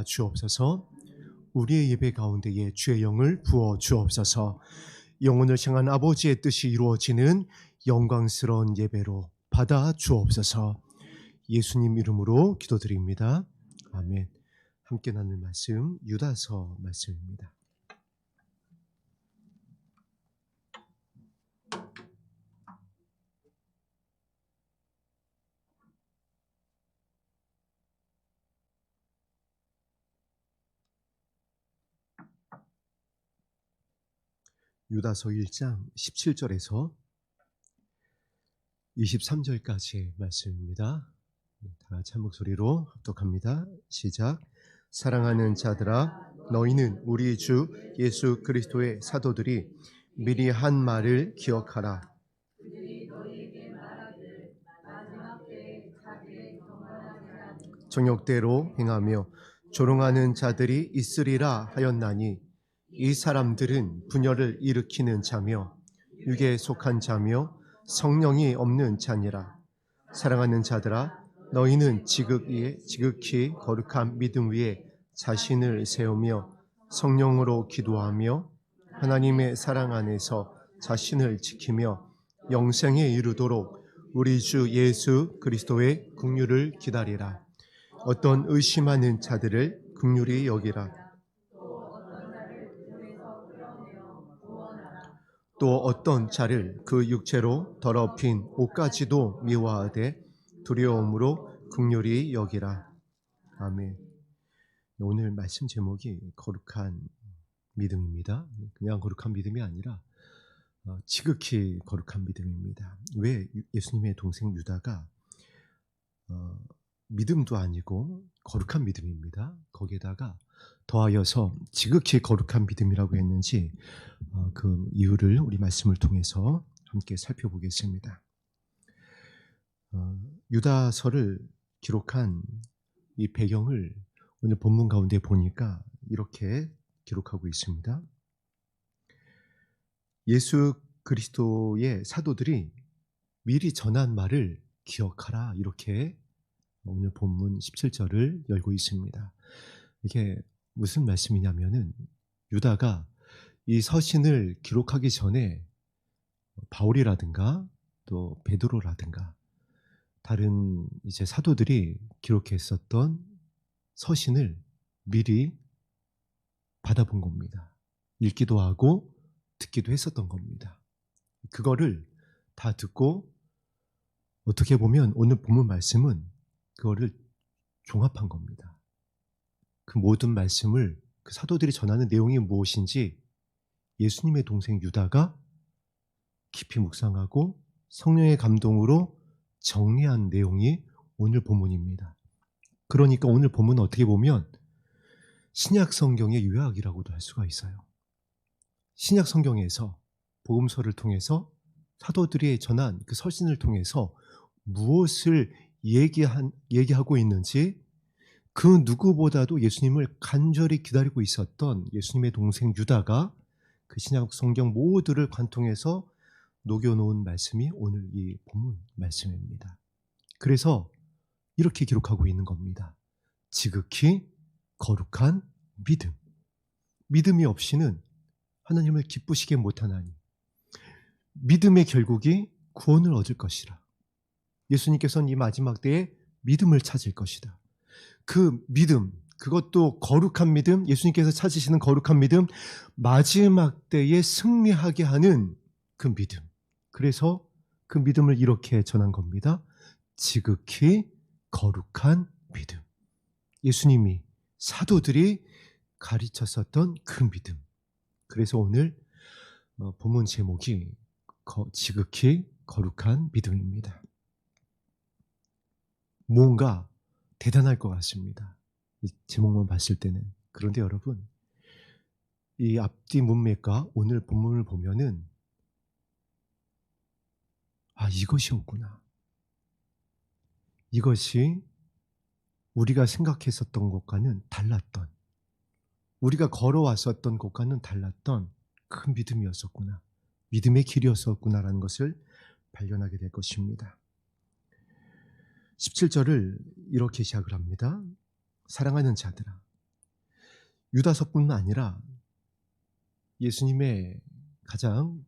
받아 주옵소서. 우리의 예배 가운데에 주의 영을 부어 주옵소서. 영혼을 향한 아버지의 뜻이 이루어지는 영광스러운 예배로 받아 주옵소서. 예수님 이름으로 기도드립니다. 아멘. 함께 나눌 말씀 유다서 말씀입니다. 유다서 1장 17절에서 23절까지의 말씀입니다. 다 같이 한 목소리로 합독합니다. 시작. 사랑하는 자들아, 너희는 우리 주 예수 그리스도의 사도들이 미리 한 말을 기억하라. 정욕대로 행하며 조롱하는 자들이 있으리라 하였나니 이 사람들은 분열을 일으키는 자며 육에 속한 자며 성령이 없는 자니라. 사랑하는 자들아, 너희는 지극히 거룩한 믿음 위에 자신을 세우며 성령으로 기도하며 하나님의 사랑 안에서 자신을 지키며 영생에 이르도록 우리 주 예수 그리스도의 긍휼을 기다리라. 어떤 의심하는 자들을 긍휼히 여기라. 또 어떤 자를 그 육체로 더럽힌 옷까지도 미워하되 두려움으로 긍휼히 여기라. 아멘. 오늘 말씀 제목이 거룩한 믿음입니다. 그냥 거룩한 믿음이 아니라 지극히 거룩한 믿음입니다. 왜 예수님의 동생 유다가 믿음도 아니고 거룩한 믿음입니다. 거기에다가 더하여서 지극히 거룩한 믿음이라고 했는지 그 이유를 우리 말씀을 통해서 함께 살펴보겠습니다. 유다서를 기록한 이 배경을 오늘 본문 가운데 보니까 이렇게 기록하고 있습니다. 예수 그리스도의 사도들이 미리 전한 말을 기억하라, 이렇게 오늘 본문 17절을 열고 있습니다. 이게 무슨 말씀이냐면은 유다가 이 서신을 기록하기 전에 바울이라든가 또 베드로라든가 다른 이제 사도들이 기록했었던 서신을 미리 받아본 겁니다. 읽기도 하고 듣기도 했었던 겁니다. 그거를 다 듣고 어떻게 보면 오늘 본문 말씀은 그거를 종합한 겁니다. 그 모든 말씀을 그 사도들이 전하는 내용이 무엇인지 예수님의 동생 유다가 깊이 묵상하고 성령의 감동으로 정리한 내용이 오늘 본문입니다. 그러니까 오늘 본문은 어떻게 보면 신약 성경의 요약이라고도 할 수가 있어요. 신약 성경에서 복음서를 통해서 사도들이 전한 그 서신을 통해서 무엇을 얘기하고 있는지 그 누구보다도 예수님을 간절히 기다리고 있었던 예수님의 동생 유다가 그 신약 성경 모두를 관통해서 녹여놓은 말씀이 오늘 이 본문 말씀입니다. 그래서 이렇게 기록하고 있는 겁니다. 지극히 거룩한 믿음. 믿음이 없이는 하나님을 기쁘시게 못하나니 믿음의 결국이 구원을 얻을 것이라. 예수님께서는 이 마지막 때에 믿음을 찾을 것이다. 그 믿음, 그것도 거룩한 믿음, 예수님께서 찾으시는 거룩한 믿음, 마지막 때에 승리하게 하는 그 믿음. 그래서 그 믿음을 이렇게 전한 겁니다. 지극히 거룩한 믿음. 예수님이 사도들이 가르쳤었던 그 믿음. 그래서 오늘 본문 제목이 지극히 거룩한 믿음입니다. 뭔가 대단할 것 같습니다. 이 제목만 봤을 때는. 그런데 여러분, 이 앞뒤 문맥과 오늘 본문을 보면은 이것이었구나. 이것이 우리가 생각했었던 것과는 달랐던, 우리가 걸어왔었던 것과는 달랐던 그 믿음이었었구나. 믿음의 길이었었구나라는 것을 발견하게 될 것입니다. 17절을 이렇게 시작을 합니다. 사랑하는 자들아, 유다서뿐만 아니라 예수님의 가장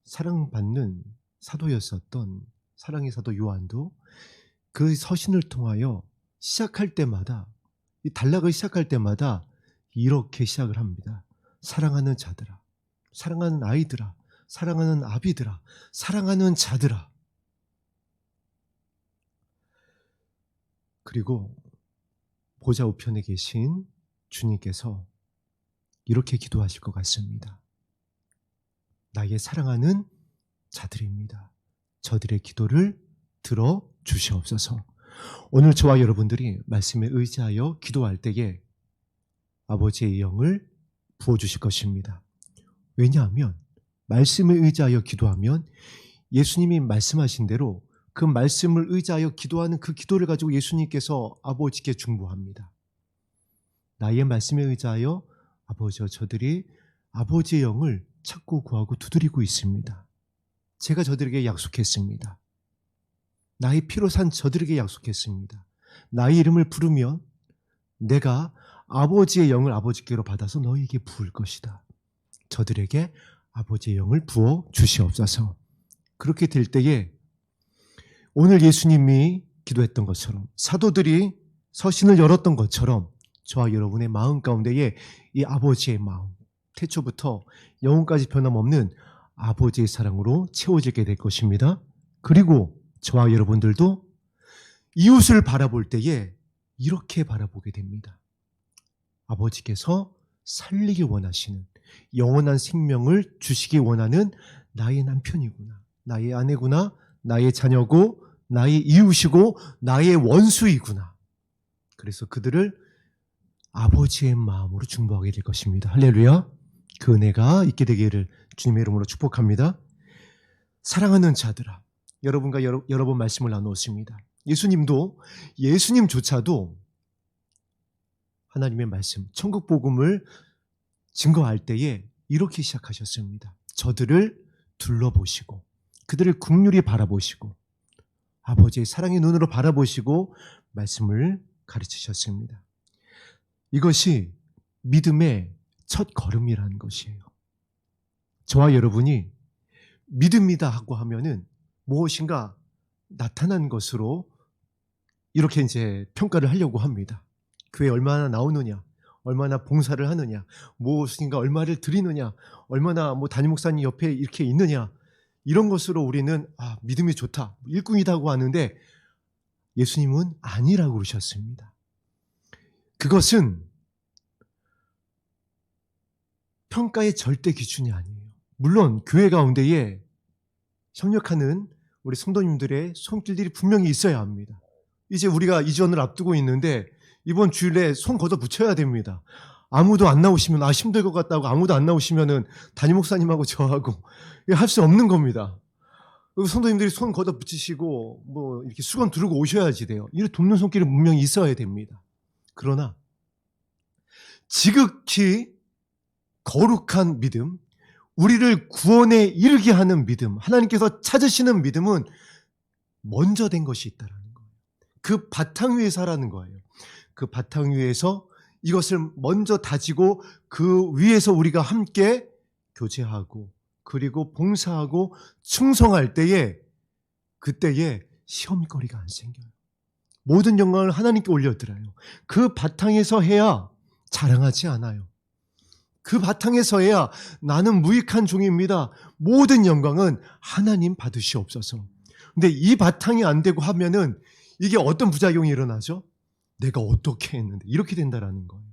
사랑받는 사도였었던 사랑의 사도 요한도 그 서신을 통하여 시작할 때마다, 이 단락을 시작할 때마다 이렇게 시작을 합니다. 사랑하는 자들아, 사랑하는 아이들아, 사랑하는 아비들아, 사랑하는 자들아. 그리고 보좌 우편에 계신 주님께서 이렇게 기도하실 것 같습니다. 나의 사랑하는 자들입니다. 저들의 기도를 들어 주시옵소서. 오늘 저와 여러분들이 말씀에 의지하여 기도할 때에 아버지의 영을 부어주실 것입니다. 왜냐하면 말씀에 의지하여 기도하면 예수님이 말씀하신 대로 그 말씀을 의지하여 기도하는 그 기도를 가지고 예수님께서 아버지께 중보합니다. 나의 말씀에 의지하여 아버지여 저들이 아버지의 영을 찾고 구하고 두드리고 있습니다. 제가 저들에게 약속했습니다. 나의 피로 산 저들에게 약속했습니다. 나의 이름을 부르면 내가 아버지의 영을 아버지께로 받아서 너희에게 부을 것이다. 저들에게 아버지의 영을 부어 주시옵소서. 그렇게 될 때에 오늘 예수님이 기도했던 것처럼 사도들이 서신을 열었던 것처럼 저와 여러분의 마음 가운데에 이 아버지의 마음, 태초부터 영혼까지 변함없는 아버지의 사랑으로 채워지게 될 것입니다. 그리고 저와 여러분들도 이웃을 바라볼 때에 이렇게 바라보게 됩니다. 아버지께서 살리기 원하시는, 영원한 생명을 주시기 원하는 나의 남편이구나, 나의 아내구나, 나의 자녀고, 나의 이웃이고, 나의 원수이구나. 그래서 그들을 아버지의 마음으로 중보하게 될 것입니다. 할렐루야. 그 은혜가 있게 되기를 주님의 이름으로 축복합니다. 사랑하는 자들아, 여러분과 여러 번 말씀을 나누었습니다. 예수님조차도 하나님의 말씀, 천국 복음을 증거할 때에 이렇게 시작하셨습니다. 저들을 둘러보시고 그들을 긍휼히 바라보시고 아버지의 사랑의 눈으로 바라보시고 말씀을 가르치셨습니다. 이것이 믿음의 첫 걸음이라는 것이에요. 저와 여러분이 믿음이다 하고 하면은 무엇인가 나타난 것으로 이렇게 이제 평가를 하려고 합니다. 교회 얼마나 나오느냐, 얼마나 봉사를 하느냐, 무엇인가 얼마를 드리느냐, 얼마나 담임 목사님 옆에 이렇게 있느냐, 이런 것으로 우리는 믿음이 좋다, 일꾼이다고 하는데 예수님은 아니라고 그러셨습니다. 그것은 평가의 절대 기준이 아니에요. 물론 교회 가운데에 협력하는 우리 성도님들의 손길들이 분명히 있어야 합니다. 이제 우리가 이전을 앞두고 있는데 이번 주일에 손 걷어 붙여야 됩니다. 아무도 안 나오시면 힘들 것 같다고 아무도 안 나오시면은 담임 목사님하고 저하고 할 수 없는 겁니다. 성도님들이 손 걷어 붙이시고 이렇게 수건 두르고 오셔야지 돼요. 이런 돕는 손길이 분명히 있어야 됩니다. 그러나 지극히 거룩한 믿음, 우리를 구원에 이르게 하는 믿음, 하나님께서 찾으시는 믿음은 먼저 된 것이 있다는 거예요. 그 바탕 위에 서라는 거예요. 그 바탕 위에서 이것을 먼저 다지고 그 위에서 우리가 함께 교제하고 그리고 봉사하고 충성할 때에 그때에 시험거리가 안 생겨요. 모든 영광을 하나님께 올려드려요. 그 바탕에서 해야 자랑하지 않아요. 그 바탕에서 해야 나는 무익한 종입니다, 모든 영광은 하나님 받으시옵소서. 근데 이 바탕이 안 되고 하면은 이게 어떤 부작용이 일어나죠? 내가 어떻게 했는데 이렇게 된다라는 거예요.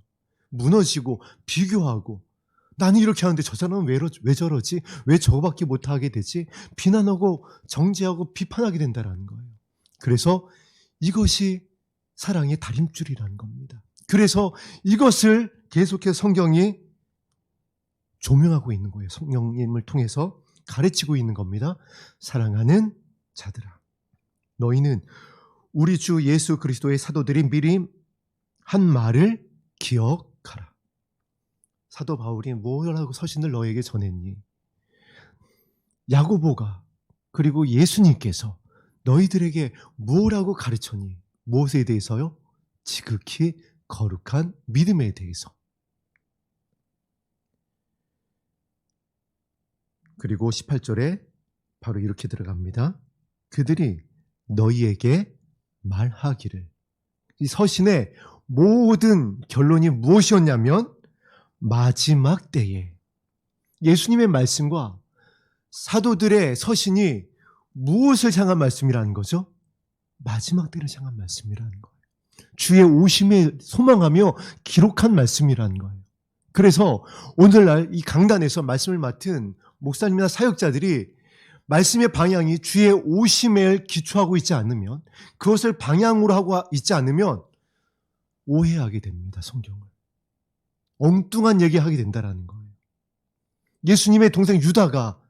무너지고 비교하고 나는 이렇게 하는데 저 사람은 왜 저러지? 왜 저거밖에 못하게 되지? 비난하고 정죄하고 비판하게 된다라는 거예요. 그래서 이것이 사랑의 다림줄이라는 겁니다. 그래서 이것을 계속해서 성경이 조명하고 있는 거예요. 성령님을 통해서 가르치고 있는 겁니다. 사랑하는 자들아, 너희는 우리 주 예수 그리스도의 사도들이 미리 한 말을 기억하라. 사도 바울이 뭐라고 서신을 너에게 전했니? 야고보가 그리고 예수님께서 너희들에게 뭐라고 가르쳤니? 무엇에 대해서요? 지극히 거룩한 믿음에 대해서. 그리고 18절에 바로 이렇게 들어갑니다. 그들이 너희에게 말하기를. 이 서신의 모든 결론이 무엇이었냐면 마지막 때에 예수님의 말씀과 사도들의 서신이 무엇을 향한 말씀이라는 거죠? 마지막 때를 향한 말씀이라는 거예요. 주의 오심에 소망하며 기록한 말씀이라는 거예요. 그래서 오늘날 이 강단에서 말씀을 맡은 목사님이나 사역자들이 말씀의 방향이 주의 오심에 기초하고 있지 않으면, 그것을 방향으로 하고 있지 않으면 오해하게 됩니다. 성경을. 엉뚱한 얘기하게 된다는 거예요. 예수님의 동생 유다가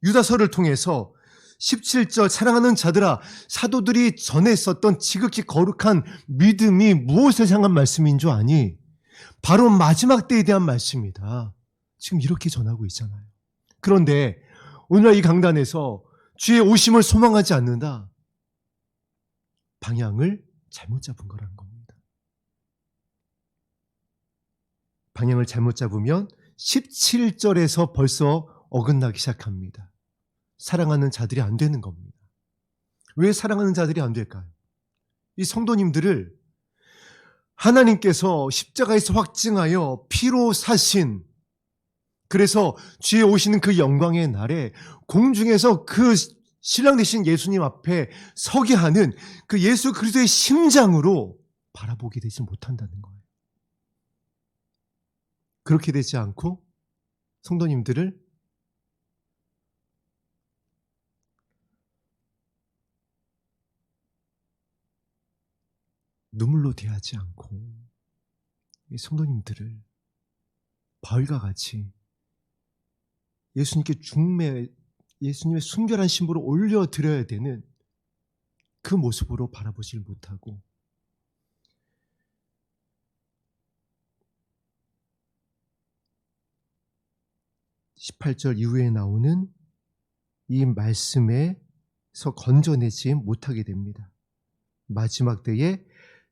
유다서를 통해서 17절 사랑하는 자들아, 사도들이 전했었던 지극히 거룩한 믿음이 무엇을 향한 말씀인 줄 아니? 바로 마지막 때에 대한 말씀이다. 지금 이렇게 전하고 있잖아요. 그런데 오늘 이 강단에서 주의 오심을 소망하지 않는다. 방향을 잘못 잡은 거라는 겁니다. 방향을 잘못 잡으면 17절에서 벌써 어긋나기 시작합니다. 사랑하는 자들이 안 되는 겁니다. 왜 사랑하는 자들이 안 될까요? 이 성도님들을 하나님께서 십자가에서 확증하여 피로 사신, 그래서 주에 오시는 그 영광의 날에 공중에서 그 신랑 되신 예수님 앞에 서게 하는 그 예수 그리스도의 심장으로 바라보게 되지 못한다는 거예요. 그렇게 되지 않고 성도님들을 눈물로 대하지 않고 이 성도님들을 바울과 같이 예수님께 예수님의 순결한 신부로 올려드려야 되는 그 모습으로 바라보질 못하고 (18절) 이후에 나오는 이 말씀에서 건져내지 못하게 됩니다. 마지막 때에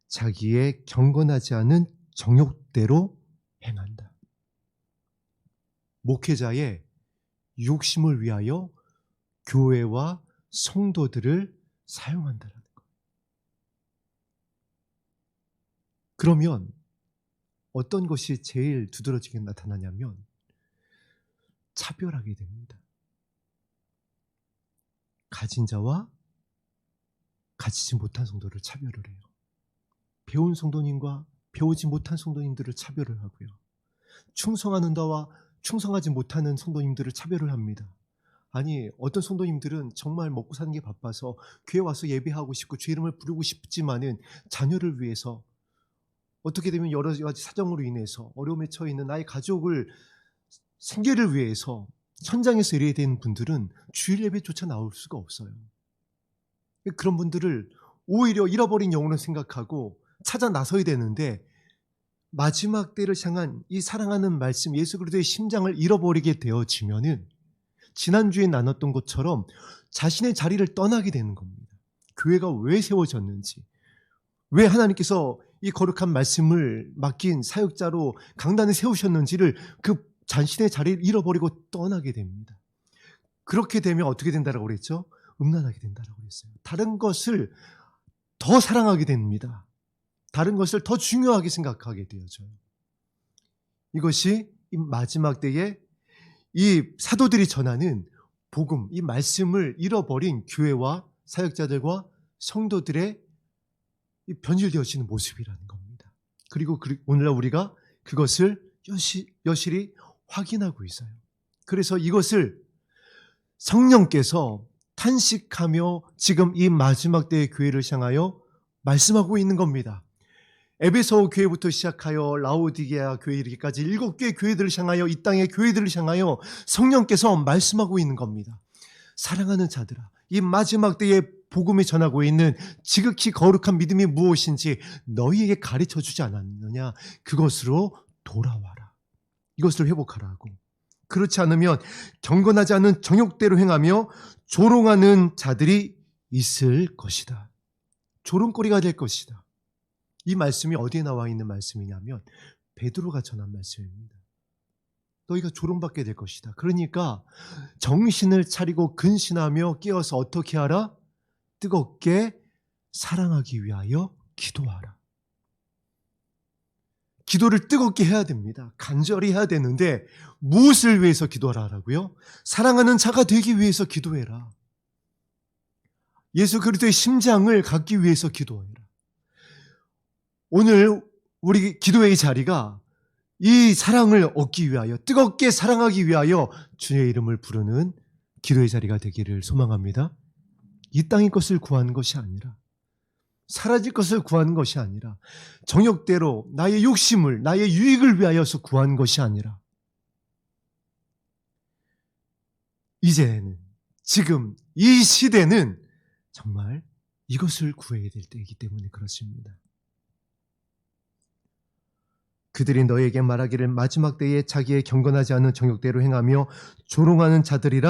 자기의 경건하지 않은 정욕대로 행한다. 목회자의 욕심을 위하여 교회와 성도들을 사용한다는 것. 그러면 어떤 것이 제일 두드러지게 나타나냐면 차별하게 됩니다. 가진 자와 가지지 못한 성도를 차별을 해요. 배운 성도님과 배우지 못한 성도님들을 차별을 하고요. 충성하는 자와 충성하지 못하는 성도님들을 차별을 합니다. 아니, 어떤 성도님들은 정말 먹고 사는 게 바빠서 교회 와서 예배하고 싶고 주 이름을 부르고 싶지만은 자녀를 위해서 어떻게 되면 여러 가지 사정으로 인해서 어려움에 처해 있는 나의 가족을 생계를 위해서 현장에서 일해야 되는 분들은 주일 예배조차 나올 수가 없어요. 그런 분들을 오히려 잃어버린 영혼을 생각하고 찾아 나서야 되는데 마지막 때를 향한 이 사랑하는 말씀 예수 그리스도의 심장을 잃어버리게 되어지면은 지난주에 나눴던 것처럼 자신의 자리를 떠나게 되는 겁니다. 교회가 왜 세워졌는지, 왜 하나님께서 이 거룩한 말씀을 맡긴 사역자로 강단에 세우셨는지를 그 자신의 자리를 잃어버리고 떠나게 됩니다. 그렇게 되면 어떻게 된다라고 그랬죠? 음란하게 된다라고 그랬어요. 다른 것을 더 사랑하게 됩니다. 다른 것을 더 중요하게 생각하게 되어져요. 이것이 이 마지막 때에 이 사도들이 전하는 복음, 이 말씀을 잃어버린 교회와 사역자들과 성도들의 변질되어지는 모습이라는 겁니다. 그리고 오늘날 우리가 그것을 여실히 확인하고 있어요. 그래서 이것을 성령께서 탄식하며 지금 이 마지막 때의 교회를 향하여 말씀하고 있는 겁니다. 에베소 교회부터 시작하여 라오디게아 교회 이르기까지 7개의 교회들을 향하여, 이 땅의 교회들을 향하여 성령께서 말씀하고 있는 겁니다. 사랑하는 자들아, 이 마지막 때에 복음을 전하고 있는 지극히 거룩한 믿음이 무엇인지 너희에게 가르쳐주지 않았느냐? 그것으로 돌아와라. 이것을 회복하라고. 그렇지 않으면 경건하지 않은 정욕대로 행하며 조롱하는 자들이 있을 것이다. 조롱거리가 될 것이다. 이 말씀이 어디에 나와 있는 말씀이냐면 베드로가 전한 말씀입니다. 너희가 조롱받게 될 것이다. 그러니까 정신을 차리고 근신하며 깨어서 어떻게 하라? 뜨겁게 사랑하기 위하여 기도하라. 기도를 뜨겁게 해야 됩니다. 간절히 해야 되는데 무엇을 위해서 기도하라고요? 사랑하는 자가 되기 위해서 기도해라. 예수 그리스도의 심장을 갖기 위해서 기도해라. 오늘 우리 기도의 자리가 이 사랑을 얻기 위하여, 뜨겁게 사랑하기 위하여 주의 이름을 부르는 기도의 자리가 되기를 소망합니다. 이 땅의 것을 구하는 것이 아니라, 사라질 것을 구하는 것이 아니라, 정욕대로 나의 욕심을, 나의 유익을 위하여서 구하는 것이 아니라, 이제는, 지금 이 시대는 정말 이것을 구해야 될 때이기 때문에 그렇습니다. 그들이 너에게 말하기를 마지막 때에 자기의 경건하지 않은 정욕대로 행하며 조롱하는 자들이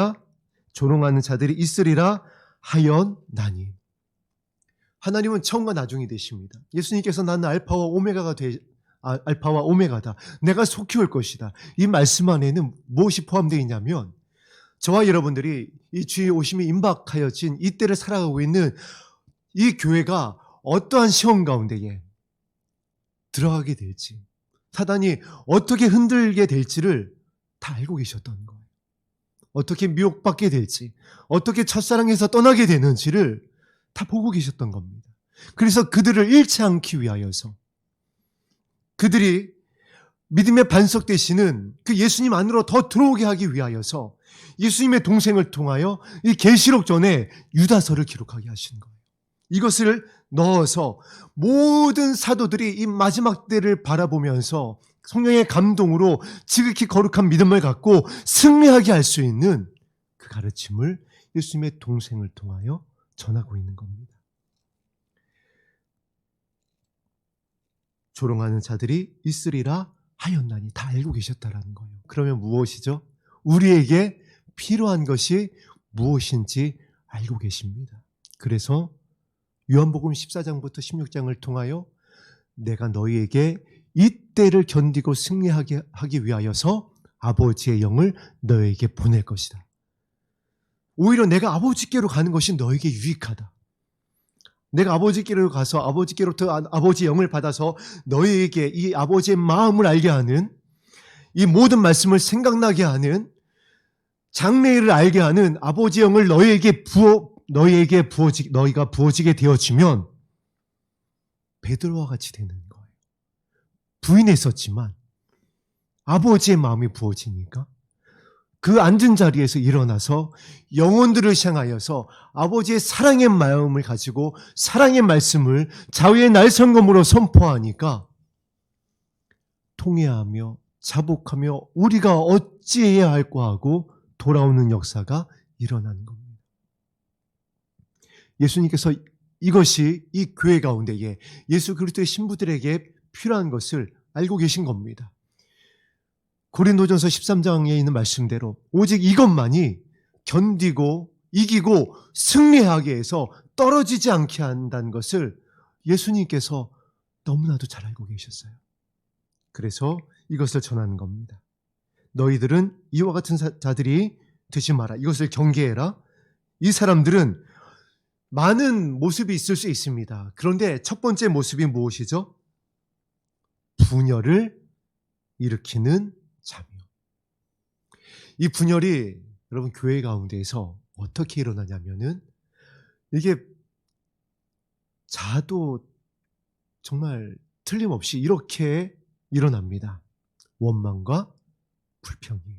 있으리라 하였나니. 하나님은 처음과 나중이 되십니다. 예수님께서 나는 알파와 오메가다. 내가 속히 올 것이다. 이 말씀 안에는 무엇이 포함되어 있냐면, 저와 여러분들이 이 주의 오심이 임박하여진 이때를 살아가고 있는 이 교회가 어떠한 시험 가운데에 들어가게 될지, 사단이 어떻게 흔들게 될지를 다 알고 계셨던 거예요. 어떻게 미혹받게 될지, 어떻게 첫사랑에서 떠나게 되는지를 다 보고 계셨던 겁니다. 그래서 그들을 잃지 않기 위하여서, 그들이 믿음의 반석 되시는 그 예수님 안으로 더 들어오게 하기 위하여서 예수님의 동생을 통하여 이 계시록 전에 유다서를 기록하게 하신 거예요. 이것을 넣어서 모든 사도들이 이 마지막 때를 바라보면서 성령의 감동으로 지극히 거룩한 믿음을 갖고 승리하게 할 수 있는 그 가르침을 예수님의 동생을 통하여 전하고 있는 겁니다. 조롱하는 자들이 있으리라 하였나니, 다 알고 계셨다라는 거예요. 그러면 무엇이죠? 우리에게 필요한 것이 무엇인지 알고 계십니다. 그래서 요한복음 14장부터 16장을 통하여 내가 너희에게 이때를 견디고 승리하게 하기 위하여서 아버지의 영을 너희에게 보낼 것이다. 오히려 내가 아버지께로 가는 것이 너에게 유익하다. 내가 아버지께로 가서 아버지께로부터 아버지의 영을 받아서 너희에게 이 아버지의 마음을 알게 하는, 이 모든 말씀을 생각나게 하는, 장래일을 알게 하는 아버지의 영을 너희가 부어지게 되어지면 베드로와 같이 되는 거예요. 부인했었지만 아버지의 마음이 부어지니까 그 앉은 자리에서 일어나서 영혼들을 향하여서 아버지의 사랑의 마음을 가지고 사랑의 말씀을 자유의 날성검으로 선포하니까 통회하며 자복하며 우리가 어찌해야 할까 하고 돌아오는 역사가 일어나는 겁니다. 예수님께서 이것이 이 교회 가운데에 예수 그리스도의 신부들에게 필요한 것을 알고 계신 겁니다. 고린도전서 13장에 있는 말씀대로 오직 이것만이 견디고 이기고 승리하게 해서 떨어지지 않게 한다는 것을 예수님께서 너무나도 잘 알고 계셨어요. 그래서 이것을 전하는 겁니다. 너희들은 이와 같은 자들이 되지 마라. 이것을 경계해라. 이 사람들은 많은 모습이 있을 수 있습니다. 그런데 첫 번째 모습이 무엇이죠? 분열을 일으키는 자며. 이 분열이 여러분 교회 가운데에서 어떻게 일어나냐면은, 이게 자도 정말 틀림없이 이렇게 일어납니다. 원망과 불평이에요.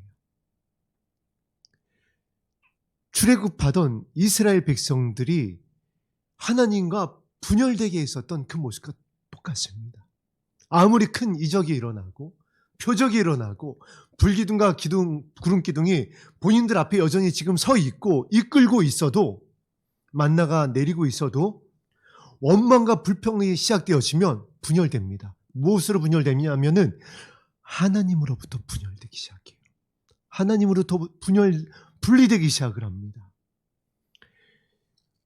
출애굽하던 이스라엘 백성들이 하나님과 분열되게 있었던 그 모습과 똑같습니다. 아무리 큰 이적이 일어나고 표적이 일어나고 불기둥과 구름기둥이 본인들 앞에 여전히 지금 서 있고 이끌고 있어도, 만나가 내리고 있어도 원망과 불평이 시작되어지면 분열됩니다. 무엇으로 분열되냐면은 하나님으로부터 분열되기 시작해요. 하나님으로부터 분리되기 시작을 합니다.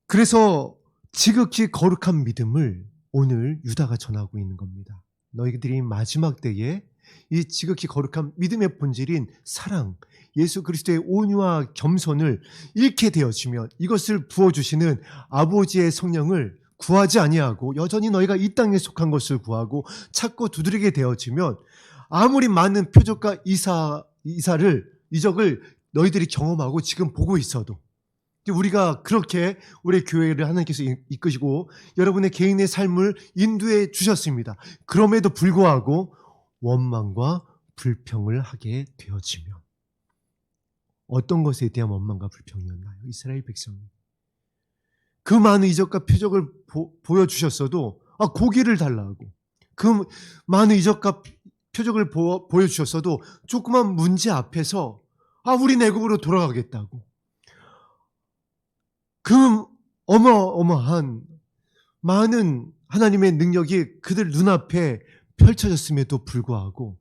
그래서 지극히 거룩한 믿음을 오늘 유다가 전하고 있는 겁니다. 너희들이 마지막 때에 이 지극히 거룩한 믿음의 본질인 사랑, 예수 그리스도의 온유와 겸손을 잃게 되어지면 이것을 부어주시는 아버지의 성령을 구하지 아니하고 여전히 너희가 이 땅에 속한 것을 구하고 찾고 두드리게 되어지면 아무리 많은 표적과 이적을 너희들이 경험하고 지금 보고 있어도 우리가 그렇게 우리 교회를 하나님께서 이끄시고 여러분의 개인의 삶을 인도해 주셨습니다. 그럼에도 불구하고 원망과 불평을 하게 되어지면 어떤 것에 대한 원망과 불평이었나요? 이스라엘 백성이 그 많은 이적과 표적을 보여주셨어도 고기를 달라고, 그 많은 이적과 표적을 보여주셨어도 조그만 문제 앞에서 우리 애굽으로 돌아가겠다고, 그 어마어마한 많은 하나님의 능력이 그들 눈앞에 펼쳐졌음에도 불구하고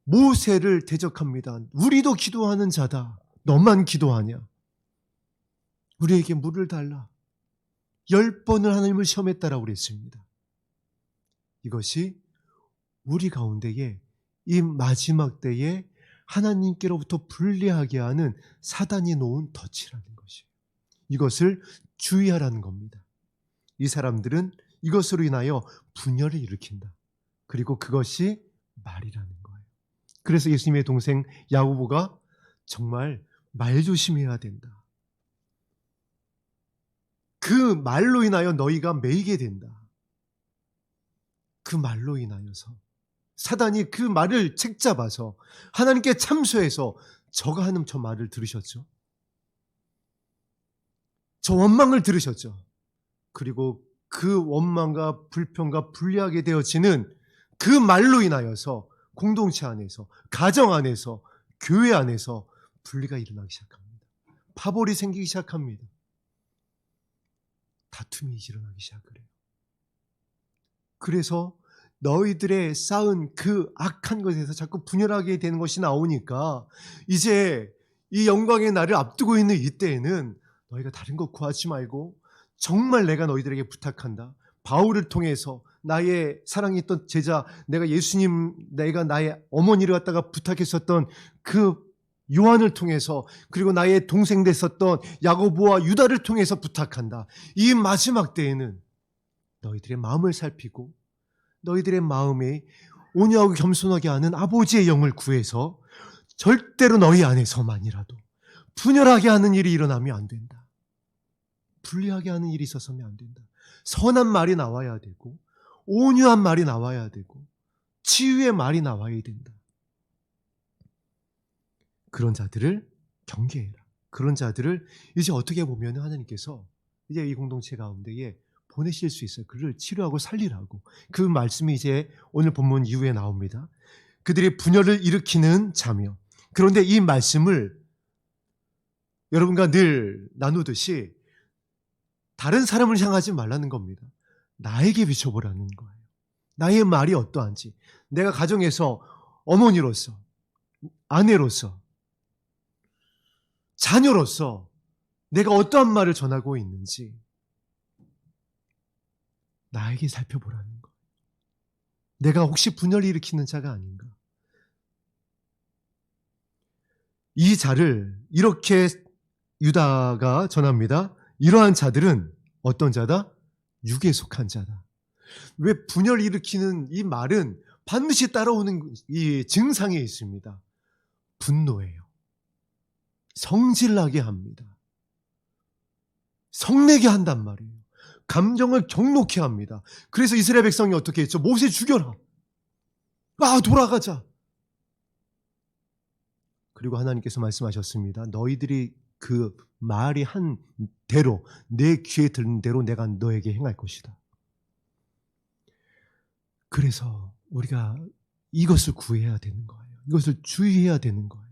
모세를 대적합니다. 우리도 기도하는 자다. 너만 기도하냐? 우리에게 물을 달라. 10번을 하나님을 시험했다라고 그랬습니다. 이것이 우리 가운데에 이 마지막 때에 하나님께로부터 분리하게 하는 사단이 놓은 덫이라는 것이에요. 이것을 주의하라는 겁니다. 이 사람들은 이것으로 인하여 분열을 일으킨다. 그리고 그것이 말이라는 거예요. 그래서 예수님의 동생 야고보가 정말 말 조심해야 된다. 그 말로 인하여 너희가 매이게 된다. 그 말로 인하여서 사단이 그 말을 책잡아서 하나님께 참소해서 저가 하는 저 말을 들으셨죠. 저 원망을 들으셨죠. 그리고 그 원망과 불평과 분리하게 되어지는 그 말로 인하여서 공동체 안에서, 가정 안에서, 교회 안에서 분리가 일어나기 시작합니다. 파벌이 생기기 시작합니다. 다툼이 일어나기 시작을 해요. 그래서 너희들의 쌓은 그 악한 것에서 자꾸 분열하게 되는 것이 나오니까 이제 이 영광의 날을 앞두고 있는 이때에는 너희가 다른 것 구하지 말고 정말 내가 너희들에게 부탁한다. 바울을 통해서 나의 사랑했던 제자, 내가 나의 어머니를 갖다가 부탁했었던 그 요한을 통해서, 그리고 나의 동생 됐었던 야고보와 유다를 통해서 부탁한다. 이 마지막 때에는 너희들의 마음을 살피고 너희들의 마음에 온유하고 겸손하게 하는 아버지의 영을 구해서 절대로 너희 안에서만이라도 분열하게 하는 일이 일어나면 안 된다. 분리하게 하는 일이 있어서는 안 된다. 선한 말이 나와야 되고 온유한 말이 나와야 되고 치유의 말이 나와야 된다. 그런 자들을 경계해라. 그런 자들을 이제 어떻게 보면 하나님께서 이제 이 공동체 가운데에 보내실 수 있어요. 그를 치료하고 살리라고. 그 말씀이 이제 오늘 본문 이후에 나옵니다. 그들의 분열을 일으키는 자며. 그런데 이 말씀을 여러분과 늘 나누듯이 다른 사람을 향하지 말라는 겁니다. 나에게 비춰보라는 거예요. 나의 말이 어떠한지, 내가 가정에서 어머니로서, 아내로서, 자녀로서 내가 어떠한 말을 전하고 있는지 나에게 살펴보라는 거. 내가 혹시 분열을 일으키는 자가 아닌가. 이 자를 이렇게 유다가 전합니다. 이러한 자들은 어떤 자다? 육에 속한 자다. 왜 분열을 일으키는 이 말은 반드시 따라오는 이 증상이 있습니다. 분노예요. 성질나게 합니다. 성내게 한단 말이에요. 감정을 격놓게 합니다. 그래서 이스라엘 백성이 어떻게 했죠? 모세 죽여라. 돌아가자. 그리고 하나님께서 말씀하셨습니다. 너희들이 그 말이 한 대로, 내 귀에 들은 대로 내가 너에게 행할 것이다. 그래서 우리가 이것을 구해야 되는 거예요. 이것을 주의해야 되는 거예요.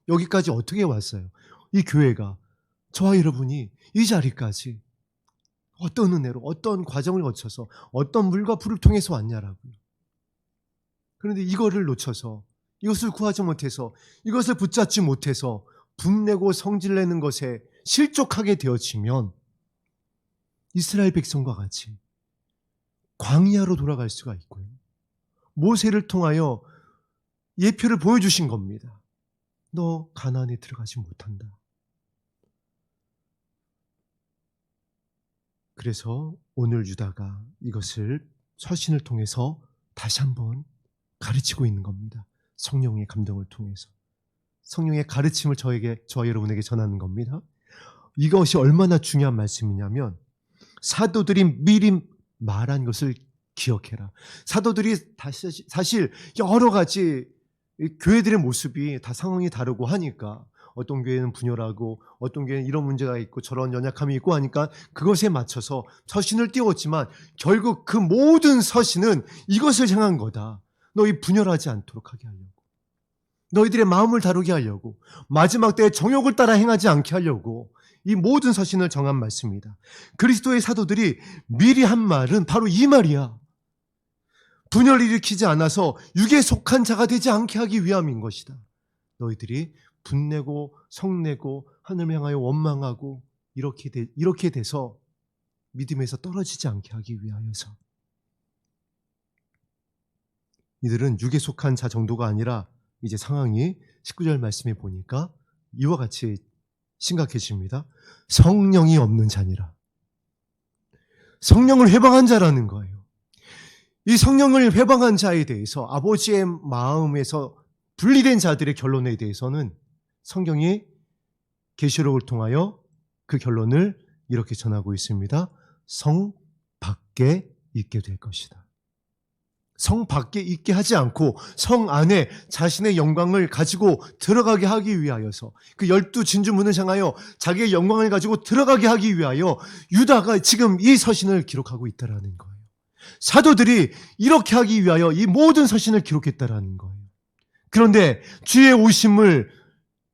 여기까지 어떻게 왔어요? 이 교회가, 저와 여러분이 이 자리까지 어떤 은혜로, 어떤 과정을 거쳐서, 어떤 물과 불을 통해서 왔냐라고요. 그런데 이거를 놓쳐서, 이것을 구하지 못해서, 이것을 붙잡지 못해서 분내고 성질내는 것에 실족하게 되어지면 이스라엘 백성과 같이 광야로 돌아갈 수가 있고요. 모세를 통하여 예표를 보여주신 겁니다. 너 가나안에 들어가지 못한다. 그래서 오늘 유다가 이것을 서신을 통해서 다시 한번 가르치고 있는 겁니다. 성령의 감동을 통해서. 성령의 가르침을 저와 여러분에게 전하는 겁니다. 이것이 얼마나 중요한 말씀이냐면 사도들이 미리 말한 것을 기억해라. 사도들이 사실 여러 가지 교회들의 모습이 다 상황이 다르고 하니까 어떤 교회는 분열하고 어떤 교회는 이런 문제가 있고 저런 연약함이 있고 하니까 그것에 맞춰서 서신을 띄웠지만 결국 그 모든 서신은 이것을 향한 거다. 너희 분열하지 않도록 하게 하려고. 너희들의 마음을 다루게 하려고. 마지막 때에 정욕을 따라 행하지 않게 하려고. 이 모든 서신을 정한 말씀입니다. 그리스도의 사도들이 미리 한 말은 바로 이 말이야. 분열을 일으키지 않아서 육에 속한 자가 되지 않게 하기 위함인 것이다. 너희들이 분내고 성내고 하늘을 향하여 원망하고 이렇게 돼서 믿음에서 떨어지지 않게 하기 위하여서. 이들은 육에 속한 자 정도가 아니라 이제 상황이 19절 말씀에 보니까 이와 같이 심각해집니다. 성령이 없는 자니라. 성령을 회방한 자라는 거예요. 이 성령을 회방한 자에 대해서 아버지의 마음에서 분리된 자들의 결론에 대해서는 성경이 계시록을 통하여 그 결론을 이렇게 전하고 있습니다. 성 밖에 있게 될 것이다. 성 밖에 있게 하지 않고 성 안에 자신의 영광을 가지고 들어가게 하기 위하여서 그 12진주문을 향하여 자기의 영광을 가지고 들어가게 하기 위하여 유다가 지금 이 서신을 기록하고 있다는 거예요. 사도들이 이렇게 하기 위하여 이 모든 서신을 기록했다는 거예요. 그런데 주의 오심을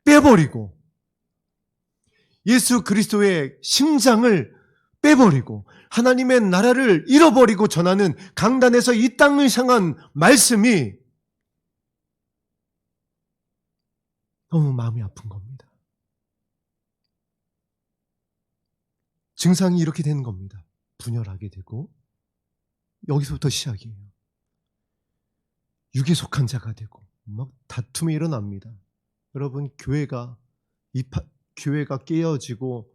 빼버리고 예수 그리스도의 심장을 빼버리고 하나님의 나라를 잃어버리고 전하는 강단에서 이 땅을 향한 말씀이 너무 마음이 아픈 겁니다. 증상이 이렇게 되는 겁니다. 분열하게 되고 여기서부터 시작이에요. 육에 속한 자가 되고 막 다툼이 일어납니다. 여러분 교회가 깨어지고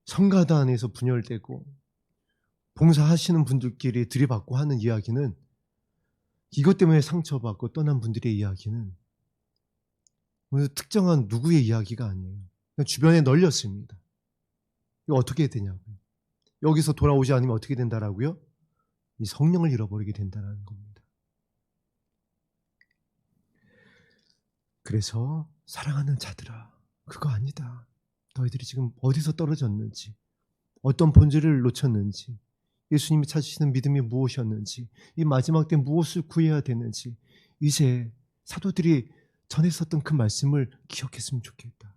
성가단 안에서 분열되고 봉사하시는 분들끼리 들이받고 하는 이야기는 이것 때문에 상처받고 떠난 분들의 이야기는 특정한 누구의 이야기가 아니에요. 주변에 널렸습니다. 이거 어떻게 되냐고요. 여기서 돌아오지 않으면 어떻게 된다라고요? 이 성령을 잃어버리게 된다는 겁니다. 그래서 사랑하는 자들아, 그거 아니다. 너희들이 지금 어디서 떨어졌는지, 어떤 본질을 놓쳤는지, 예수님이 찾으시는 믿음이 무엇이었는지, 이 마지막 때 무엇을 구해야 되는지 이제 사도들이 전했었던 그 말씀을 기억했으면 좋겠다.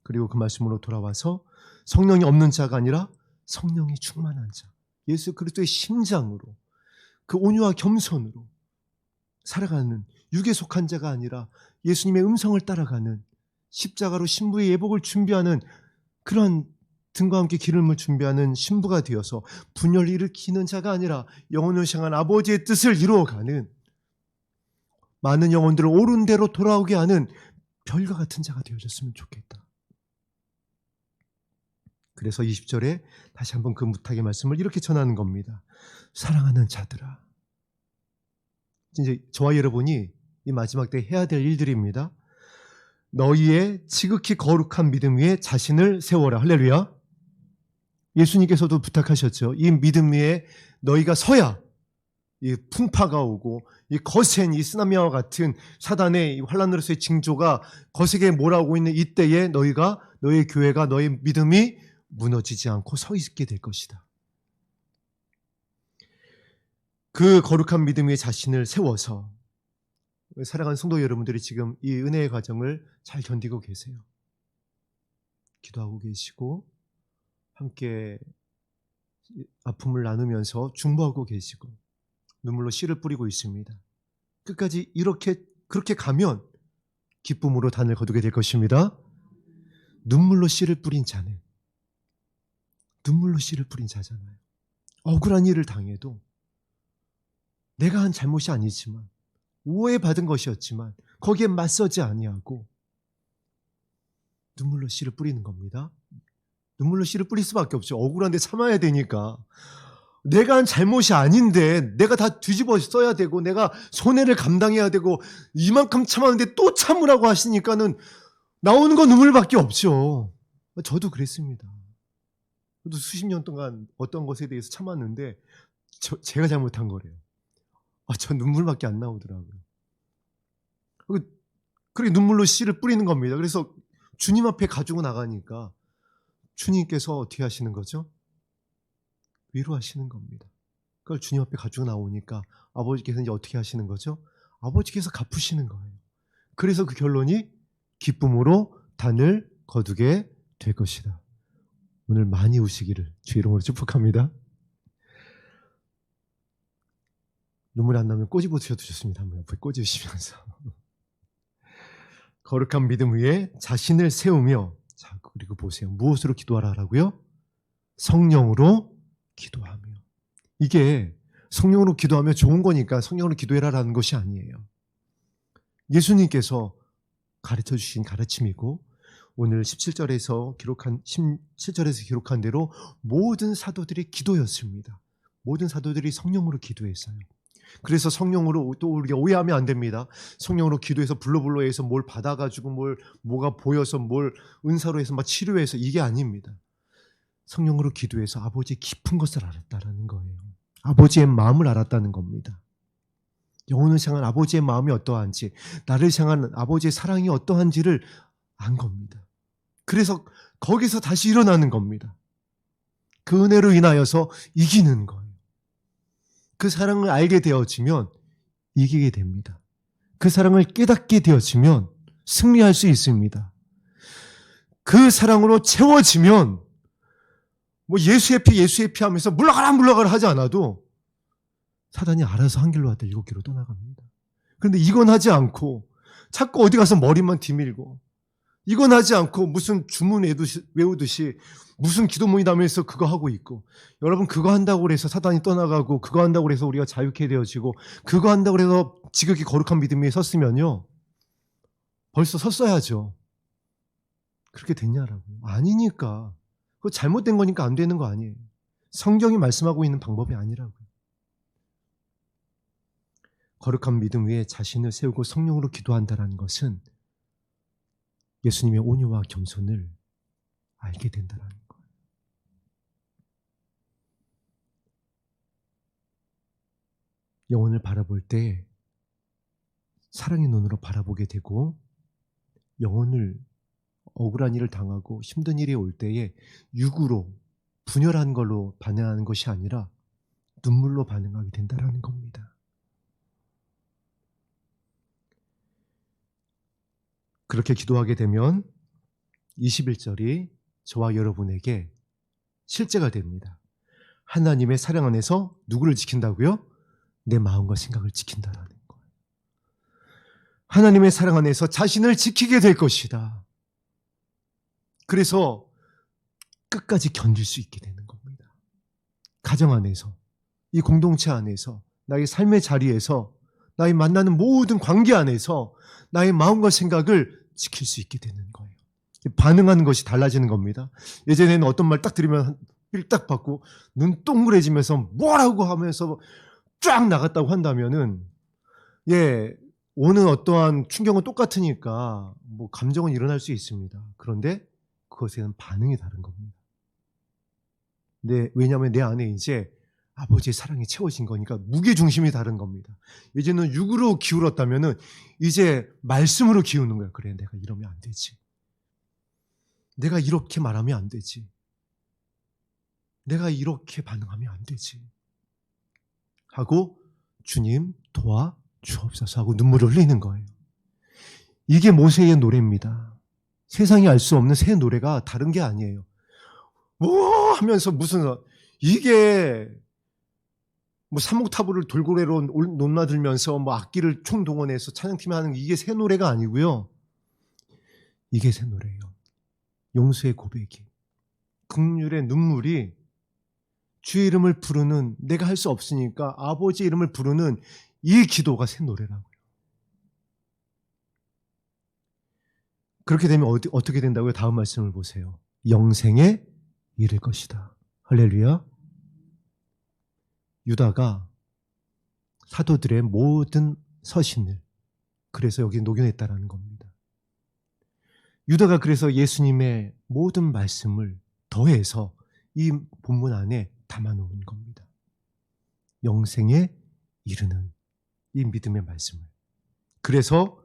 그리고 그 말씀으로 돌아와서 성령이 없는 자가 아니라 성령이 충만한 자, 예수 그리스도의 심장으로 그 온유와 겸손으로 살아가는 육에 속한 자가 아니라 예수님의 음성을 따라가는 십자가로 신부의 예복을 준비하는 그런 등과 함께 기름을 준비하는 신부가 되어서 분열을 일으키는 자가 아니라 영혼을 향한 아버지의 뜻을 이루어가는 많은 영혼들을 옳은 대로 돌아오게 하는 별과 같은 자가 되어졌으면 좋겠다. 그래서 20절에 다시 한번 그 무탁의 말씀을 이렇게 전하는 겁니다. 사랑하는 자들아. 이제 저와 여러분이 이 마지막 때 해야 될 일들입니다. 너희의 지극히 거룩한 믿음 위에 자신을 세워라. 할렐루야. 예수님께서도 부탁하셨죠. 이 믿음 위에 너희가 서야 이 풍파가 오고 이 거센 이 쓰나미와 같은 사단의 환란으로서의 징조가 거세게 몰아오고 있는 이때에 너의 교회가 너의 믿음이 무너지지 않고 서 있게 될 것이다. 그 거룩한 믿음 위에 자신을 세워서 사랑하는 성도 여러분들이 지금 이 은혜의 과정을 잘 견디고 계세요. 기도하고 계시고 함께 아픔을 나누면서 중보하고 계시고 눈물로 씨를 뿌리고 있습니다. 끝까지 그렇게 가면 기쁨으로 단을 거두게 될 것입니다. 눈물로 씨를 뿌린 자는 눈물로 씨를 뿌린 자잖아요. 억울한 일을 당해도 내가 한 잘못이 아니지만 오해받은 것이었지만 거기에 맞서지 아니하고 눈물로 씨를 뿌리는 겁니다. 눈물로 씨를 뿌릴 수밖에 없죠. 억울한데 참아야 되니까. 내가 한 잘못이 아닌데 내가 다 뒤집어 써야 되고 내가 손해를 감당해야 되고 이만큼 참았는데 또 참으라고 하시니까는 나오는 건 눈물밖에 없죠. 저도 그랬습니다. 저도 수십 년 동안 어떤 것에 대해서 참았는데 제가 잘못한 거래요. 저 눈물밖에 안 나오더라고요. 그렇게 눈물로 씨를 뿌리는 겁니다. 그래서 주님 앞에 가지고 나가니까 주님께서 어떻게 하시는 거죠? 위로하시는 겁니다. 그걸 주님 앞에 가지고 나오니까 아버지께서 이제 어떻게 하시는 거죠? 아버지께서 갚으시는 거예요. 그래서 그 결론이 기쁨으로 단을 거두게 될 것이다. 오늘 많이 우시기를 주 이름으로 축복합니다. 눈물이 안 나면 꼬집어 주셔도 좋습니다. 한번 옆에 꼬집으시면서 거룩한 믿음 위에 자신을 세우며, 자, 그리고 보세요. 무엇으로 기도하라라고요? 성령으로 기도하며. 이게 성령으로 기도하며 좋은 거니까 성령으로 기도해라라는 것이 아니에요. 예수님께서 가르쳐 주신 가르침이고 오늘 17절에서 기록한 대로 모든 사도들이 기도였습니다. 모든 사도들이 성령으로 기도했어요. 그래서 성령으로 또 우리가 오해하면 안 됩니다. 성령으로 기도해서 불러불러 해서 뭘 받아가지고 뭐가 보여서 뭘 은사로 해서 막 치료해서 이게 아닙니다. 성령으로 기도해서 아버지의 깊은 것을 알았다라는 거예요. 아버지의 마음을 알았다는 겁니다. 영혼을 향한 아버지의 마음이 어떠한지, 나를 향한 아버지의 사랑이 어떠한지를 안 겁니다. 그래서 거기서 다시 일어나는 겁니다. 그 은혜로 인하여서 이기는 거예요. 그 사랑을 알게 되어지면 이기게 됩니다. 그 사랑을 깨닫게 되어지면 승리할 수 있습니다. 그 사랑으로 채워지면 예수의 피 하면서 물러가라 하지 않아도 사단이 알아서 한 길로 왔다 7길로 떠나갑니다. 그런데 이건 하지 않고 자꾸 어디 가서 머리만 뒤밀고, 이건 하지 않고 무슨 주문 외우듯이 무슨 기도 모임하면서 그거 하고 있고, 여러분 그거 한다고 해서 사단이 떠나가고, 그거 한다고 해서 우리가 자유케 되어지고, 그거 한다고 해서 지극히 거룩한 믿음에 섰으면요 벌써 섰어야죠. 그렇게 됐냐라고요. 아니니까. 그거 잘못된 거니까 안 되는 거 아니에요. 성경이 말씀하고 있는 방법이 아니라고요. 거룩한 믿음 위에 자신을 세우고 성령으로 기도한다는 것은 예수님의 온유와 겸손을 알게 된다는 거예요. 영혼을 바라볼 때 사랑의 눈으로 바라보게 되고, 영혼을 억울한 일을 당하고 힘든 일이 올 때에 육으로 분열한 걸로 반응하는 것이 아니라 눈물로 반응하게 된다는 겁니다. 그렇게 기도하게 되면 21절이 저와 여러분에게 실제가 됩니다. 하나님의 사랑 안에서 누구를 지킨다고요? 내 마음과 생각을 지킨다라는 거예요. 하나님의 사랑 안에서 자신을 지키게 될 것이다. 그래서 끝까지 견딜 수 있게 되는 겁니다. 가정 안에서, 이 공동체 안에서, 나의 삶의 자리에서, 나의 만나는 모든 관계 안에서 나의 마음과 생각을 지킬 수 있게 되는 거예요. 반응하는 것이 달라지는 겁니다. 예전에는 어떤 말 딱 들으면 삘딱 받고 눈 동그래지면서 뭐라고 하면서 쫙 나갔다고 한다면은, 오는 어떠한 충격은 똑같으니까 감정은 일어날 수 있습니다. 그런데 그것에는 반응이 다른 겁니다. 왜냐하면 내 안에 이제 아버지의 사랑이 채워진 거니까 무게중심이 다른 겁니다. 이제는 육으로 기울었다면은 이제 말씀으로 기우는 거야. 그래, 내가 이러면 안 되지. 내가 이렇게 말하면 안 되지. 내가 이렇게 반응하면 안 되지. 하고 주님 도와 주옵소서 하고 눈물을 흘리는 거예요. 이게 모세의 노래입니다. 세상이 알 수 없는 새 노래가 다른 게 아니에요. 하면서 이게 삼옥타브를 돌고래로 넘나들면서 악기를 총동원해서 찬양팀이 하는 이게 새 노래가 아니고요. 이게 새 노래예요. 용서의 고백이, 긍휼의 눈물이, 주의 이름을 부르는, 내가 할 수 없으니까 아버지의 이름을 부르는 이 기도가 새 노래라고요. 그렇게 되면 어떻게 된다고요? 다음 말씀을 보세요. 영생에 이를 것이다. 할렐루야. 유다가 사도들의 모든 서신을 그래서 여기 녹여냈다라는 겁니다. 유다가 그래서 예수님의 모든 말씀을 더해서 이 본문 안에 담아놓은 겁니다. 영생에 이르는 이 믿음의 말씀을. 그래서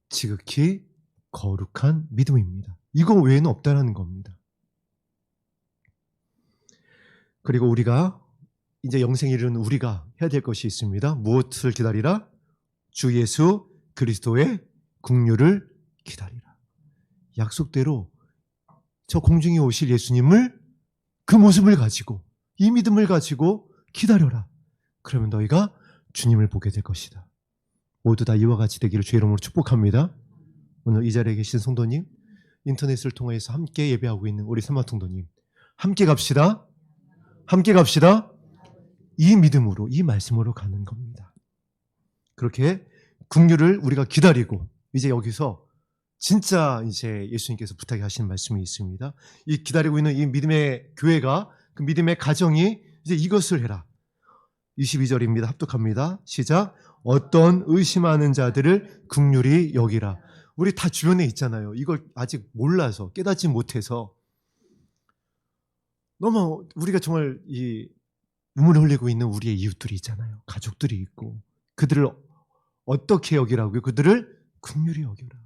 지극히 거룩한 믿음입니다. 이거 외에는 없다라는 겁니다. 그리고 우리가 이제 영생에 이르는 우리가 해야 될 것이 있습니다. 무엇을 기다리라? 주 예수 그리스도의 긍휼을 기다리라. 약속대로 저 공중에 오실 예수님을 그 모습을 가지고 이 믿음을 가지고 기다려라. 그러면 너희가 주님을 보게 될 것이다. 모두 다 이와 같이 되기를 주의 이름으로 축복합니다. 오늘 이 자리에 계신 성도님, 인터넷을 통해서 함께 예배하고 있는 우리 삼마통도님, 함께 갑시다. 함께 갑시다. 이 믿음으로, 이 말씀으로 가는 겁니다. 그렇게 긍휼을 우리가 기다리고 이제 여기서 진짜 이제 예수님께서 부탁해 하신 말씀이 있습니다. 이 기다리고 있는 이 믿음의 교회가, 그 믿음의 가정이 이제 이것을 해라. 22절입니다. 합독합니다. 시작. 어떤 의심하는 자들을 긍휼히 여기라. 우리 다 주변에 있잖아요. 이걸 아직 몰라서 깨닫지 못해서 너무 우리가 정말 이 눈물을 흘리고 있는 우리의 이웃들이 있잖아요. 가족들이 있고 그들을 어떻게 여기라고요? 그들을 긍휼히 여겨라.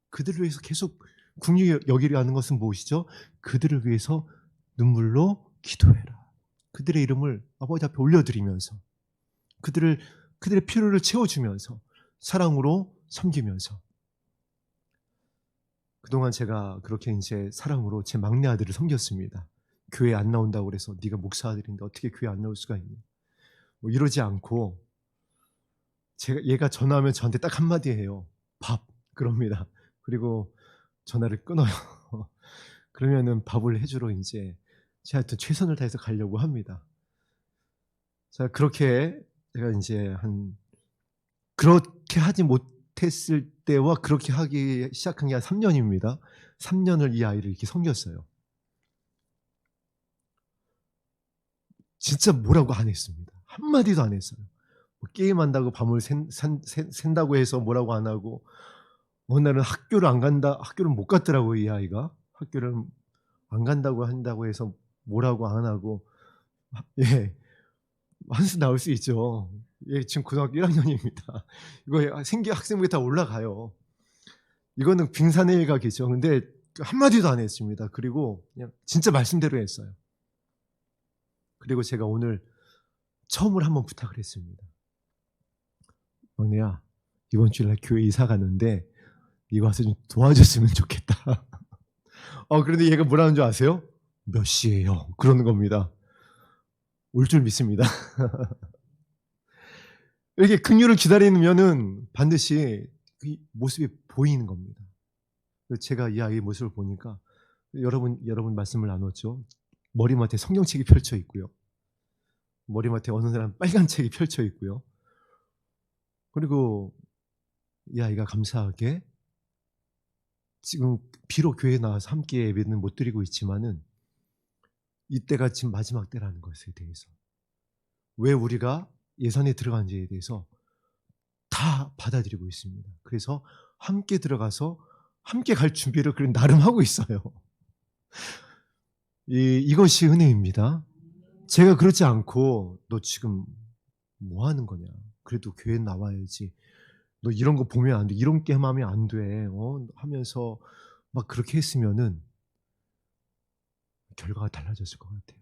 그들을 위해서 계속 긍휼히 여기려는 것은 무엇이죠? 그들을 위해서 눈물로 기도해라. 그들의 이름을 아버지 앞에 올려드리면서 그들의 필요를 채워주면서 사랑으로 섬기면서 그동안 제가 그렇게 이제 사랑으로 제 막내 아들을 섬겼습니다. 교회 안 나온다고 그래서 네가 목사 아들인데 어떻게 교회 안 나올 수가 있냐. 뭐 이러지 않고 얘가 전화하면 저한테 딱 한마디 해요. 밥. 그럽니다. 그리고 전화를 끊어요. 그러면은 밥을 해주러 이제 제가 하여튼 최선을 다해서 가려고 합니다. 자, 그렇게 제가 이제 그렇게 하지 못했을 때와 그렇게 하기 시작한 게 한 3년입니다. 3년을 이 아이를 이렇게 섬겼어요. 진짜 뭐라고 안 했습니다. 한마디도 안 했어요. 뭐 게임한다고 밤을 샌다고 해서 뭐라고 안 하고 어느 날은 학교를 못 갔더라고요. 이 아이가 학교를 안 간다고 해서 뭐라고 안 하고 예, 한수 나올 수 있죠. 예, 지금 고등학교 1학년입니다. 이거 학생부에 다 올라가요. 이거는 빙산의 일각이죠. 근데 한마디도 안 했습니다. 그리고 그냥 진짜 말씀대로 했어요. 그리고 제가 오늘 처음으로 한번 부탁을 했습니다. 막내야, 이번 주일날 교회 이사 가는데 네가 와서 좀 도와줬으면 좋겠다. 그런데 얘가 뭐라는 줄 아세요? 몇 시예요? 그러는 겁니다. 올 줄 믿습니다. 이렇게 긍휼을 기다리면은 반드시 그 모습이 보이는 겁니다. 제가 이 아이의 모습을 보니까 여러분 말씀을 나눴죠. 머리맡에 성경책이 펼쳐 있고요. 머리맡에 어느 사람 빨간 책이 펼쳐 있고요. 그리고 이 아이가 감사하게 지금 비록 교회에 나와서 함께 예배는 못 드리고 있지만은 이때가 지금 마지막 때라는 것에 대해서 왜 우리가 예산에 들어간지에 대해서 다 받아들이고 있습니다. 그래서 함께 들어가서 함께 갈 준비를 나름 하고 있어요. 이것이 은혜입니다. 제가 그렇지 않고 너 지금 뭐 하는 거냐. 그래도 교회 나와야지. 너 이런 거 보면 안 돼. 이런 게임 하면 안 돼. 하면서 막 그렇게 했으면은 결과가 달라졌을 것 같아요.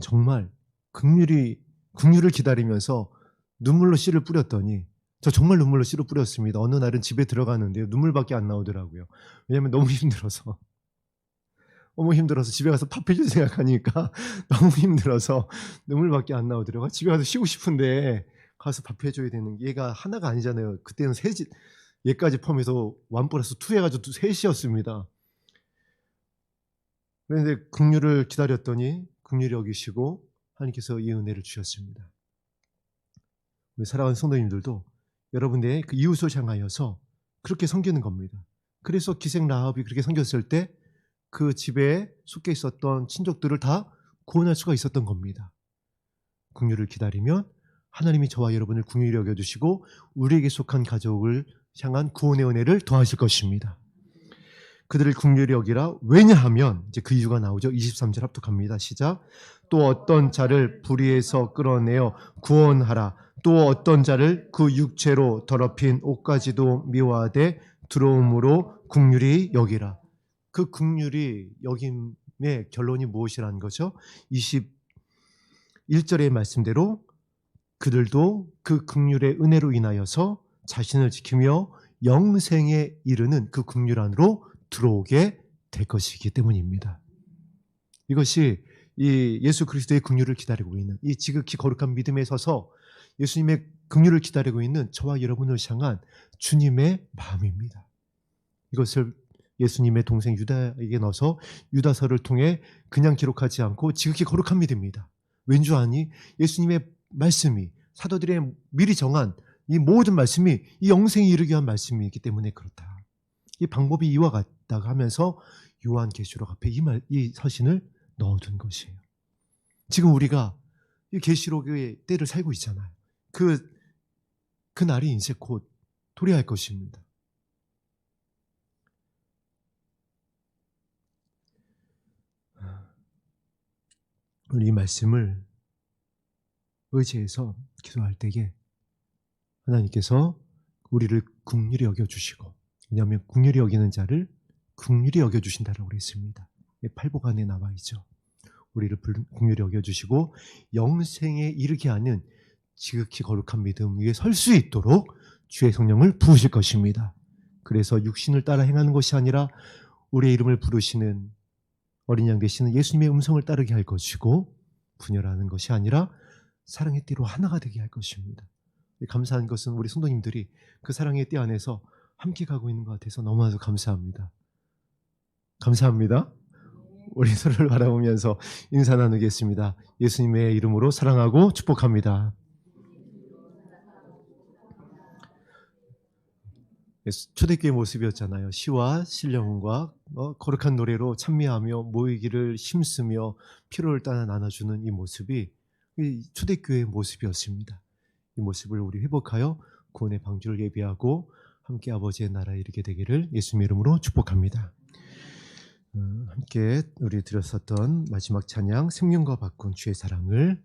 정말 긍휼을 기다리면서 눈물로 씨를 뿌렸더니 저 정말 눈물로 씨를 뿌렸습니다. 어느 날은 집에 들어가는데요. 눈물밖에 안 나오더라고요. 왜냐하면 너무 힘들어서 집에 가서 밥 해줄 생각하니까 너무 힘들어서 눈물밖에 안 나오더라고요. 집에 가서 쉬고 싶은데 가서 밥 해줘야 되는 게 얘가 하나가 아니잖아요. 그때는 얘까지 포함해서 1+2 해가지고 셋이었습니다. 그런데 긍휼을 기다렸더니 긍휼히 여기시고 하나님께서 이 은혜를 주셨습니다. 우리 사랑하는 성도님들도 여러분의 그 이웃을 향하여서 그렇게 섬기는 겁니다. 그래서 기생 라합이 그렇게 생겼을 때 그 집에 속해 있었던 친족들을 다 구원할 수가 있었던 겁니다. 긍휼을 기다리면 하나님이 저와 여러분을 긍휼히 여겨주시고 우리에게 속한 가족을 향한 구원의 은혜를 더하실 것입니다. 그들을 긍휼히 여기라. 왜냐하면 이제 그 이유가 나오죠. 23절 합독합니다. 시작. 또 어떤 자를 불의에서 끌어내어 구원하라. 또 어떤 자를 그 육체로 더럽힌 옷까지도 미워하되 들어옴으로 긍휼히 여기라. 그 긍휼히 여김의 결론이 무엇이라는 거죠? 21절의 말씀대로 그들도 그 긍휼의 은혜로 인하여서 자신을 지키며 영생에 이르는 그 긍휼 안으로 들어오게 될 것이기 때문입니다. 이것이 이 예수 그리스도의 긍휼을 기다리고 있는, 이 지극히 거룩한 믿음에 서서 예수님의 긍휼을 기다리고 있는 저와 여러분을 향한 주님의 마음입니다. 이것을 예수님의 동생 유다에게 넣어서 유다서를 통해 그냥 기록하지 않고 지극히 거룩한 믿음입니다. 왠지 아니? 예수님의 말씀이, 사도들의 미리 정한 이 모든 말씀이 이 영생에 이르게 한 말씀이기 때문에 그렇다. 이 방법이 이와 같다고 하면서 요한계시록 앞에 이 서신을 넣어둔 것이에요. 지금 우리가 이 계시록의 때를 살고 있잖아요. 그 날이 이제 곧 도래할 것입니다. 오늘 이 말씀을 의지해서 기도할 때에 하나님께서 우리를 긍휼히 여겨주시고, 왜냐하면 긍휼히 여기는 자를 긍휼히 여겨주신다라고 그랬습니다. 팔복 안에 나와 있죠. 우리를 긍휼히 여겨주시고 영생에 이르게 하는 지극히 거룩한 믿음 위에 설 수 있도록 주의 성령을 부으실 것입니다. 그래서 육신을 따라 행하는 것이 아니라 우리의 이름을 부르시는 어린 양 되시는 예수님의 음성을 따르게 할 것이고, 분열하는 것이 아니라 사랑의 띠로 하나가 되게 할 것입니다. 감사한 것은 우리 성도님들이 그 사랑의 띠 안에서 함께 가고 있는 것 같아서 너무나도 감사합니다. 감사합니다. 우리 서로를 바라보면서 인사 나누겠습니다. 예수님의 이름으로 사랑하고 축복합니다. 초대교회 모습이었잖아요. 시와 신령과 거룩한 노래로 찬미하며 모이기를 힘쓰며 피로를 따라 나눠주는 이 모습이 초대교회의 모습이었습니다. 이 모습을 우리 회복하여 구원의 방주를 예비하고 함께 아버지의 나라에 이르게 되기를 예수님의 이름으로 축복합니다. 함께 우리 드렸었던 마지막 찬양, 생명과 바꾼 주의 사랑을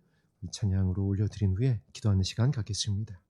찬양으로 올려드린 후에 기도하는 시간 갖겠습니다.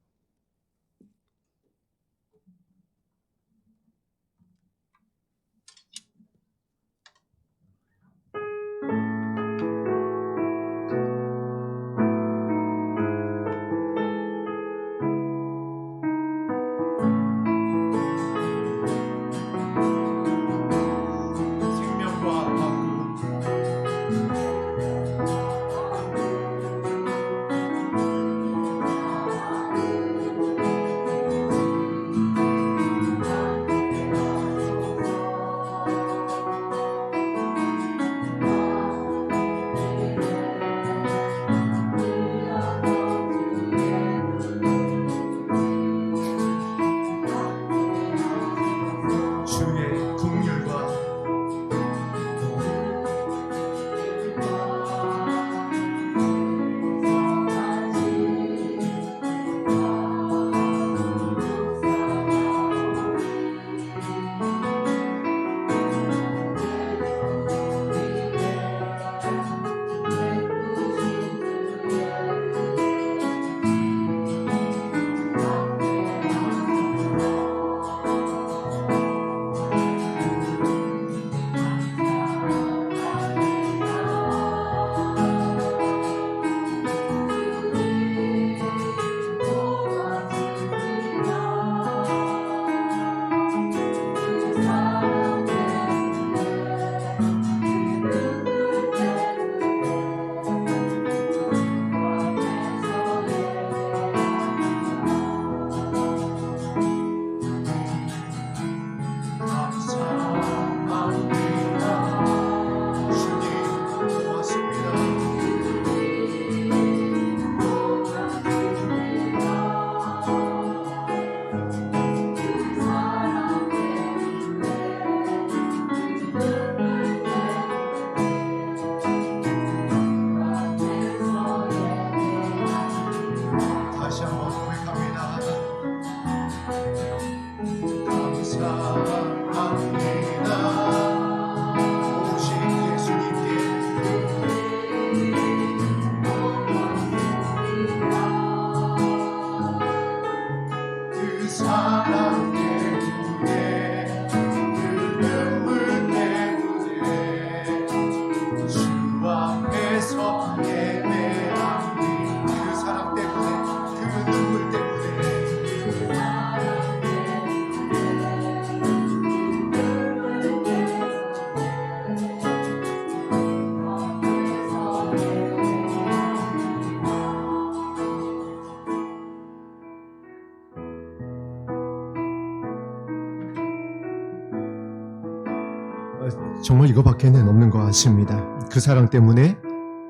정말 이거밖에는 없는 것 같습니다. 그 사랑 때문에,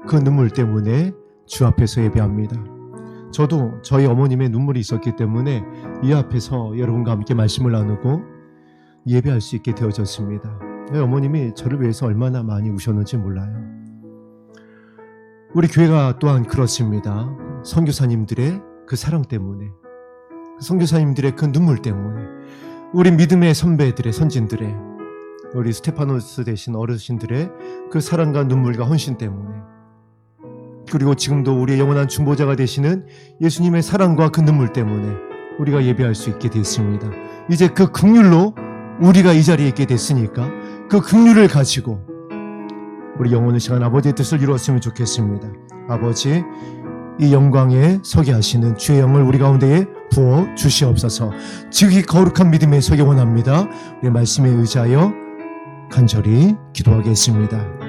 그 눈물 때문에 주 앞에서 예배합니다. 저도 저희 어머님의 눈물이 있었기 때문에 이 앞에서 여러분과 함께 말씀을 나누고 예배할 수 있게 되어졌습니다. 어머님이 저를 위해서 얼마나 많이 우셨는지 몰라요. 우리 교회가 또한 그렇습니다. 선교사님들의 그 사랑 때문에, 선교사님들의 그 눈물 때문에, 우리 믿음의 선배들의, 선진들의, 우리 스테파노스 되신 어르신들의 그 사랑과 눈물과 헌신 때문에, 그리고 지금도 우리의 영원한 중보자가 되시는 예수님의 사랑과 그 눈물 때문에 우리가 예배할 수 있게 됐습니다. 이제 그 긍휼로 우리가 이 자리에 있게 됐으니까 그 긍휼을 가지고 우리 영원을 향한 아버지의 뜻을 이루었으면 좋겠습니다. 아버지, 이 영광에 서게 하시는 주의 영을 우리 가운데에 부어 주시옵소서. 지극히 거룩한 믿음에 서기 원합니다. 우리 말씀에 의지하여 간절히 기도하겠습니다.